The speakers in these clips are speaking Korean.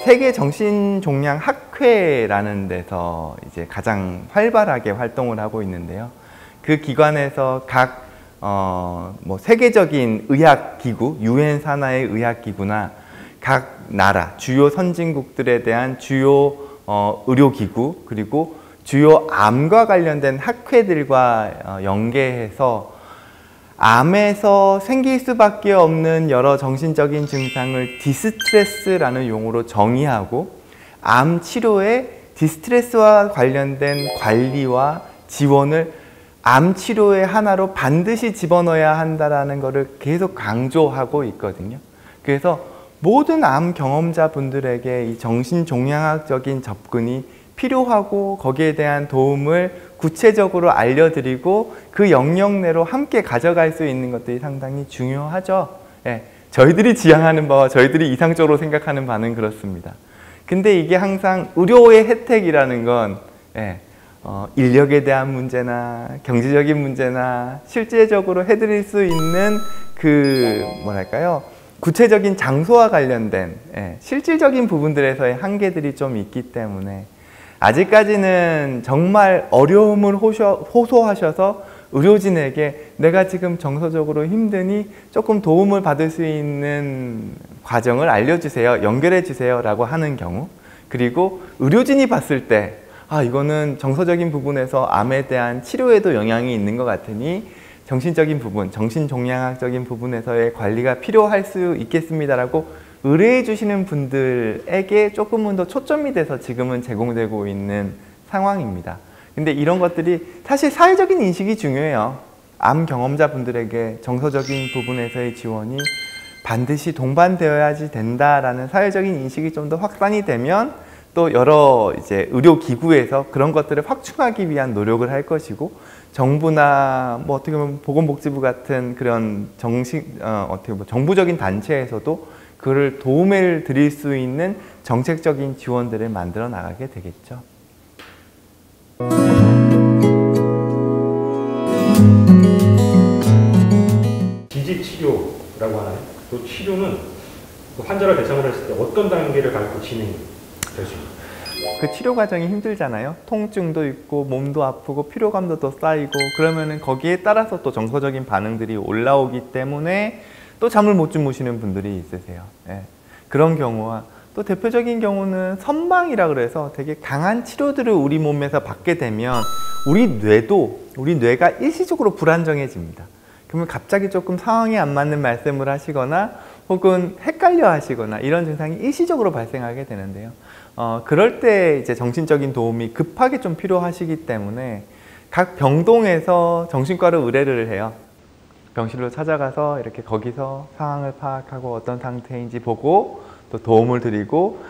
세계 정신종양학회라는 데서 이제 가장 활발하게 활동을 하고 있는데요. 그 기관에서 각 세계적인 의학기구, 유엔 산하의 의학기구나 각 나라, 주요 선진국들에 대한 주요 의료기구, 그리고 주요 암과 관련된 학회들과 연계해서 암에서 생길 수밖에 없는 여러 정신적인 증상을 디스트레스라는 용어로 정의하고 암 치료에 디스트레스와 관련된 관리와 지원을 암 치료의 하나로 반드시 집어넣어야 한다는 것을 계속 강조하고 있거든요. 그래서 모든 암 경험자분들에게 이 정신종양학적인 접근이 필요하고 거기에 대한 도움을 구체적으로 알려드리고 그 영역 내로 함께 가져갈 수 있는 것들이 상당히 중요하죠. 예, 저희들이 지향하는 바와 저희들이 이상적으로 생각하는 바는 그렇습니다. 근데 이게 항상 의료의 혜택이라는 건 인력에 대한 문제나 경제적인 문제나 실제적으로 해드릴 수 있는 구체적인 장소와 관련된 실질적인 부분들에서의 한계들이 좀 있기 때문에 아직까지는 정말 어려움을 호소하셔서 의료진에게 내가 지금 정서적으로 힘드니 조금 도움을 받을 수 있는 과정을 알려주세요, 연결해 주세요 라고 하는 경우, 그리고 의료진이 봤을 때 이거는 정서적인 부분에서 암에 대한 치료에도 영향이 있는 것 같으니 정신적인 부분, 정신종양학적인 부분에서의 관리가 필요할 수 있겠습니다라고 의뢰해 주시는 분들에게 조금은 더 초점이 돼서 지금은 제공되고 있는 상황입니다. 근데 이런 것들이 사실 사회적인 인식이 중요해요. 암 경험자분들에게 정서적인 부분에서의 지원이 반드시 동반되어야지 된다라는 사회적인 인식이 좀 더 확산이 되면 또 여러 의료기구에서 그런 것들을 확충하기 위한 노력을 할 것이고, 정부나 어떻게 보면 보건복지부 같은 그런 정부적인 단체에서도 그를 도움을 드릴 수 있는 정책적인 지원들을 만들어 나가게 되겠죠. 지지치료라고 하나요? 그 치료는 환자를 대상으로 했을 때 어떤 단계를 밟고 진행이 될 수 있나요? 그 치료 과정이 힘들잖아요. 통증도 있고 몸도 아프고 피로감도 더 쌓이고, 그러면은 거기에 따라서 또 정서적인 반응들이 올라오기 때문에 또 잠을 못 주무시는 분들이 있으세요. 그런 경우와 또 대표적인 경우는 선망이라 그래서 되게 강한 치료들을 우리 몸에서 받게 되면 우리 뇌가 일시적으로 불안정해집니다. 그러면 갑자기 조금 상황에 안 맞는 말씀을 하시거나 혹은 헷갈려 하시거나 이런 증상이 일시적으로 발생하게 되는데요. 그럴 때 정신적인 도움이 급하게 좀 필요하시기 때문에 각 병동에서 정신과로 의뢰를 해요. 병실로 찾아가서 이렇게 거기서 상황을 파악하고 어떤 상태인지 보고 또 도움을 드리고,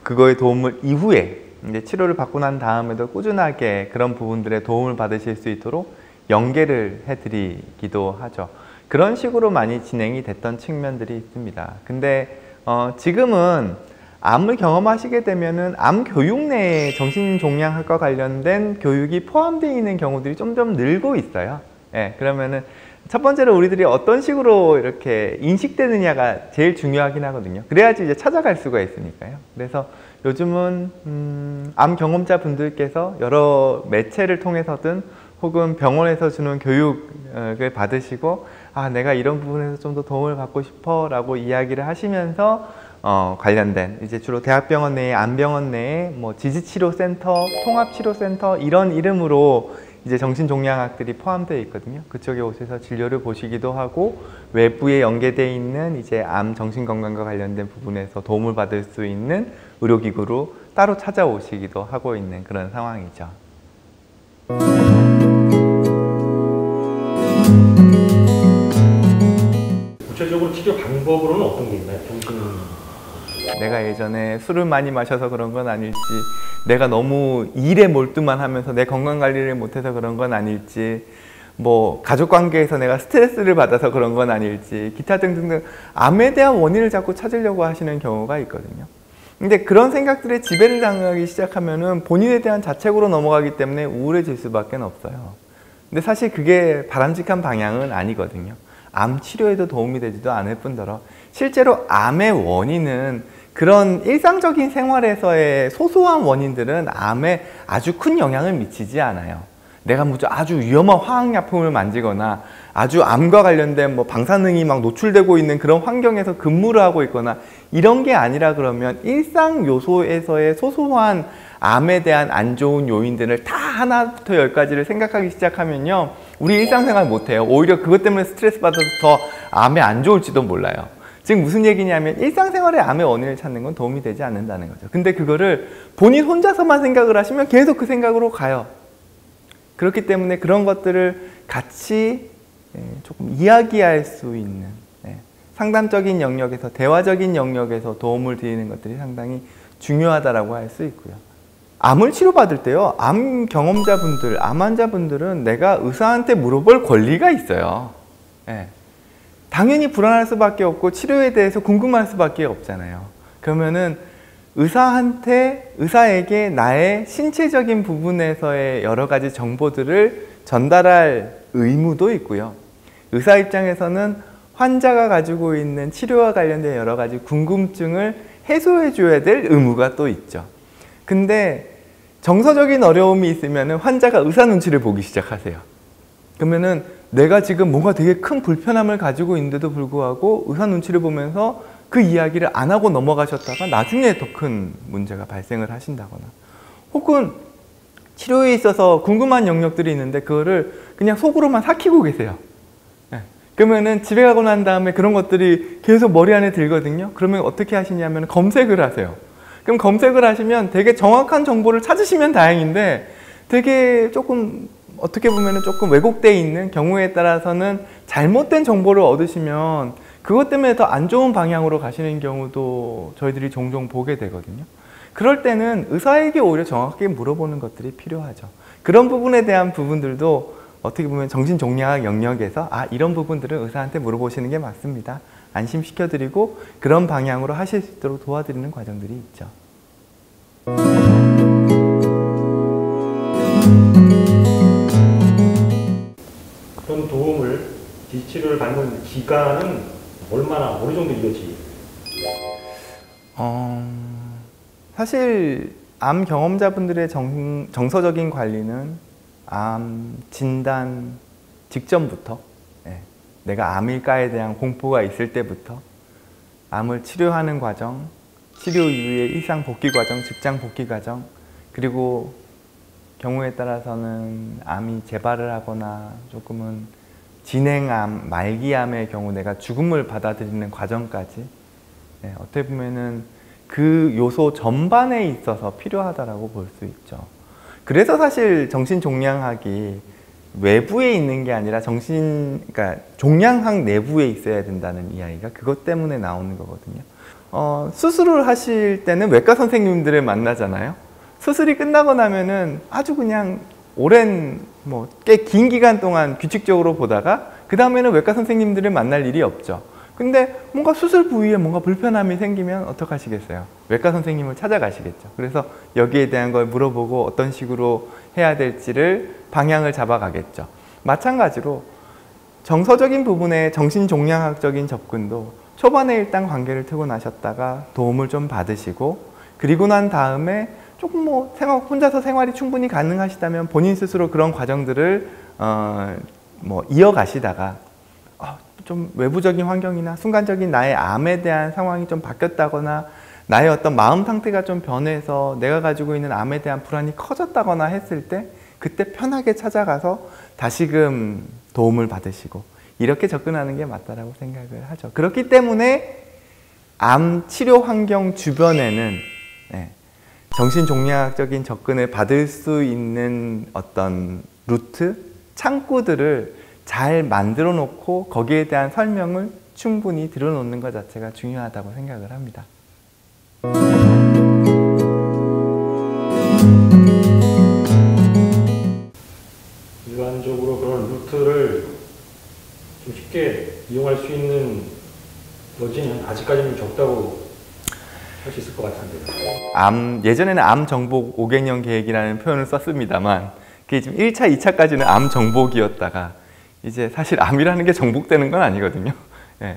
그거의 도움을 이후에 치료를 받고 난 다음에도 꾸준하게 그런 부분들의 도움을 받으실 수 있도록 연계를 해드리기도 하죠. 그런 식으로 많이 진행이 됐던 측면들이 있습니다. 근데 지금은 암을 경험하시게 되면은 암 교육 내에 정신종양학과 관련된 교육이 포함되어 있는 경우들이 점점 늘고 있어요. 그러면은 첫 번째로 우리들이 어떤 식으로 이렇게 인식되느냐가 제일 중요하긴 하거든요. 그래야지 찾아갈 수가 있으니까요. 그래서 요즘은 암 경험자 분들께서 여러 매체를 통해서든 혹은 병원에서 주는 교육을 받으시고 내가 이런 부분에서 좀 더 도움을 받고 싶어 라고 이야기를 하시면서 관련된 주로 대학병원 내에 암병원 내에 지지치료센터, 통합치료센터 이런 이름으로 정신종양학들이 포함되어 있거든요. 그쪽에 오셔서 진료를 보시기도 하고, 외부에 연계되어 있는 암 정신건강과 관련된 부분에서 도움을 받을 수 있는 의료기구로 따로 찾아오시기도 하고 있는 그런 상황이죠. 구체적으로 치료 방법으로는 어떤 게 있나요? 내가 예전에 술을 많이 마셔서 그런 건 아닐지, 내가 너무 일에 몰두만 하면서 내 건강관리를 못해서 그런 건 아닐지, 가족관계에서 내가 스트레스를 받아서 그런 건 아닐지, 기타 등등등 암에 대한 원인을 자꾸 찾으려고 하시는 경우가 있거든요. 근데 그런 생각들에 지배를 당하기 시작하면은 본인에 대한 자책으로 넘어가기 때문에 우울해질 수밖에 없어요. 근데 사실 그게 바람직한 방향은 아니거든요. 암 치료에도 도움이 되지도 않을 뿐더러 실제로 암의 원인은 그런 일상적인 생활에서의 소소한 원인들은 암에 아주 큰 영향을 미치지 않아요. 내가 아주 위험한 화학약품을 만지거나 아주 암과 관련된 방사능이 막 노출되고 있는 그런 환경에서 근무를 하고 있거나 이런 게 아니라 그러면 일상 요소에서의 소소한 암에 대한 안 좋은 요인들을 다 하나부터 열까지를 생각하기 시작하면요, 우리 일상생활 못해요. 오히려 그것 때문에 스트레스 받아서 더 암에 안 좋을지도 몰라요. 즉 무슨 얘기냐면 일상생활에 암의 원인을 찾는 건 도움이 되지 않는다는 거죠. 근데 그거를 본인 혼자서만 생각을 하시면 계속 그 생각으로 가요. 그렇기 때문에 그런 것들을 같이 조금 이야기할 수 있는 상담적인 영역에서, 대화적인 영역에서 도움을 드리는 것들이 상당히 중요하다고 할 수 있고요. 암을 치료받을 때요, 암 경험자분들, 암 환자분들은 내가 의사한테 물어볼 권리가 있어요. 당연히 불안할 수밖에 없고 치료에 대해서 궁금할 수밖에 없잖아요. 그러면은 의사에게 나의 신체적인 부분에서의 여러 가지 정보들을 전달할 의무도 있고요. 의사 입장에서는 환자가 가지고 있는 치료와 관련된 여러 가지 궁금증을 해소해 줘야 될 의무가 또 있죠. 근데 정서적인 어려움이 있으면 환자가 의사 눈치를 보기 시작하세요. 그러면은 내가 지금 뭔가 되게 큰 불편함을 가지고 있는데도 불구하고 의사 눈치를 보면서 그 이야기를 안 하고 넘어가셨다가 나중에 더 큰 문제가 발생을 하신다거나, 혹은 치료에 있어서 궁금한 영역들이 있는데 그거를 그냥 속으로만 삭히고 계세요. 그러면은 집에 가고 난 다음에 그런 것들이 계속 머리 안에 들거든요. 그러면 어떻게 하시냐면 검색을 하세요. 그럼 검색을 하시면 되게 정확한 정보를 찾으시면 다행인데 되게 조금 어떻게 보면 조금 왜곡되어 있는 경우에 따라서는 잘못된 정보를 얻으시면 그것 때문에 더 안 좋은 방향으로 가시는 경우도 저희들이 종종 보게 되거든요. 그럴 때는 의사에게 오히려 정확하게 물어보는 것들이 필요하죠. 그런 부분에 대한 부분들도 어떻게 보면 정신종양학 영역에서 이런 부분들은 의사한테 물어보시는 게 맞습니다. 안심시켜드리고 그런 방향으로 하실 수 있도록 도와드리는 과정들이 있죠. 그런 도움을, 디치료를 받는 기간은 어느 정도 이어지? 사실 암 경험자분들의 정서적인 관리는 암 진단 직전부터, 내가 암일까에 대한 공포가 있을 때부터 암을 치료하는 과정, 치료 이후의 일상 복귀 과정, 직장 복귀 과정, 그리고 경우에 따라서는 암이 재발을 하거나 조금은 진행암, 말기암의 경우 내가 죽음을 받아들이는 과정까지 어떻게 보면은 그 요소 전반에 있어서 필요하다라고 볼 수 있죠. 그래서 사실 정신종양학이 외부에 있는 게 아니라 그러니까 종양학 내부에 있어야 된다는 이야기가 그것 때문에 나오는 거거든요. 수술을 하실 때는 외과 선생님들을 만나잖아요. 수술이 끝나고 나면은 아주 그냥 오랜 꽤 긴 기간 동안 규칙적으로 보다가 그 다음에는 외과 선생님들을 만날 일이 없죠. 근데 뭔가 수술 부위에 뭔가 불편함이 생기면 어떡하시겠어요? 외과 선생님을 찾아가시겠죠. 그래서 여기에 대한 걸 물어보고 어떤 식으로 해야 될지를 방향을 잡아가겠죠. 마찬가지로 정서적인 부분의 정신종양학적인 접근도 초반에 일단 관계를 트고 나셨다가 도움을 좀 받으시고, 그리고 난 다음에 조금 혼자서 생활이 충분히 가능하시다면 본인 스스로 그런 과정들을 이어가시다가 좀 외부적인 환경이나 순간적인 나의 암에 대한 상황이 좀 바뀌었다거나 나의 어떤 마음 상태가 좀 변해서 내가 가지고 있는 암에 대한 불안이 커졌다거나 했을 때 그때 편하게 찾아가서 다시금 도움을 받으시고 이렇게 접근하는 게 맞다라고 생각을 하죠. 그렇기 때문에 암 치료 환경 주변에는 정신종양학적인 접근을 받을 수 있는 어떤 루트, 창구들을 잘 만들어 놓고 거기에 대한 설명을 충분히 들어놓는 것 자체가 중요하다고 생각을 합니다. 일반적으로 그런 루트를 좀 쉽게 이용할 수 있는 여지는 아직까지는 적다고 할 수 있을 것 같은데요. 예전에는 암 정복 5개년 계획이라는 표현을 썼습니다만 그게 지금 1차, 2차까지는 암 정복이었다가 이제 사실 암이라는 게 정복되는 건 아니거든요.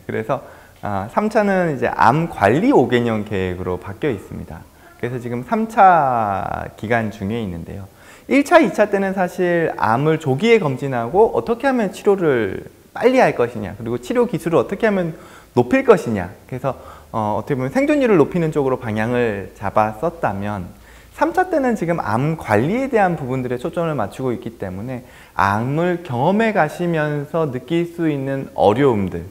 그래서 3차는 이제 암 관리 5개년 계획으로 바뀌어 있습니다. 그래서 지금 3차 기간 중에 있는데요. 1차, 2차 때는 사실 암을 조기에 검진하고 어떻게 하면 치료를 빨리 할 것이냐, 그리고 치료 기술을 어떻게 하면 높일 것이냐, 그래서 어떻게 보면 생존율을 높이는 쪽으로 방향을 잡았었다면 3차 때는 지금 암 관리에 대한 부분들에 초점을 맞추고 있기 때문에 암을 경험해 가시면서 느낄 수 있는 어려움들,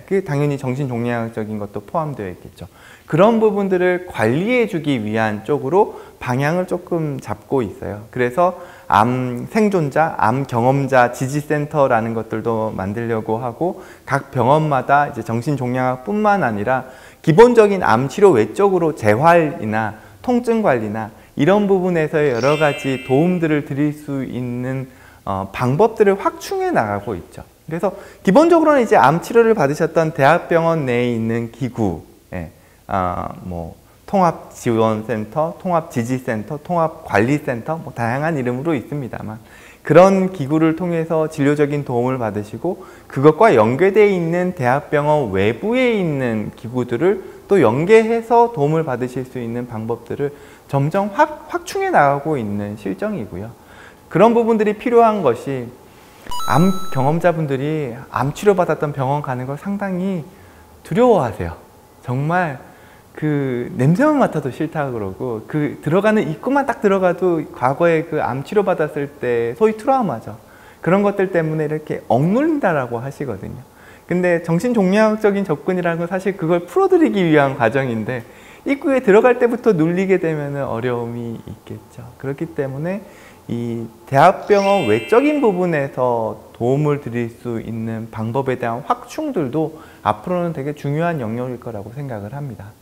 그게 당연히 정신종양학적인 것도 포함되어 있겠죠. 그런 부분들을 관리해 주기 위한 쪽으로 방향을 조금 잡고 있어요. 그래서 암 생존자, 암 경험자 지지센터라는 것들도 만들려고 하고, 각 병원마다 이제 정신종양학뿐만 아니라 기본적인 암 치료 외적으로 재활이나 통증 관리나 이런 부분에서의 여러 가지 도움들을 드릴 수 있는 방법들을 확충해 나가고 있죠. 그래서 기본적으로는 이제 암 치료를 받으셨던 대학병원 내에 있는 기구, 뭐 통합지원센터, 통합지지센터, 통합관리센터, 뭐 다양한 이름으로 있습니다만, 그런 기구를 통해서 진료적인 도움을 받으시고 그것과 연계되어 있는 대학병원 외부에 있는 기구들을 또 연계해서 도움을 받으실 수 있는 방법들을 점점 확충해 나가고 있는 실정이고요. 그런 부분들이 필요한 것이, 암 경험자분들이 암 치료받았던 병원 가는 걸 상당히 두려워하세요. 정말 그 냄새만 맡아도 싫다 그러고, 그 들어가는 입구만 딱 들어가도 과거에 그 암 치료받았을 때 소위 트라우마죠. 그런 것들 때문에 이렇게 억눌린다라고 하시거든요. 근데 정신종양학적인 접근이라는 건 사실 그걸 풀어드리기 위한 과정인데, 입구에 들어갈 때부터 눌리게 되면 어려움이 있겠죠. 그렇기 때문에 이 대학병원 외적인 부분에서 도움을 드릴 수 있는 방법에 대한 확충들도 앞으로는 되게 중요한 영역일 거라고 생각을 합니다.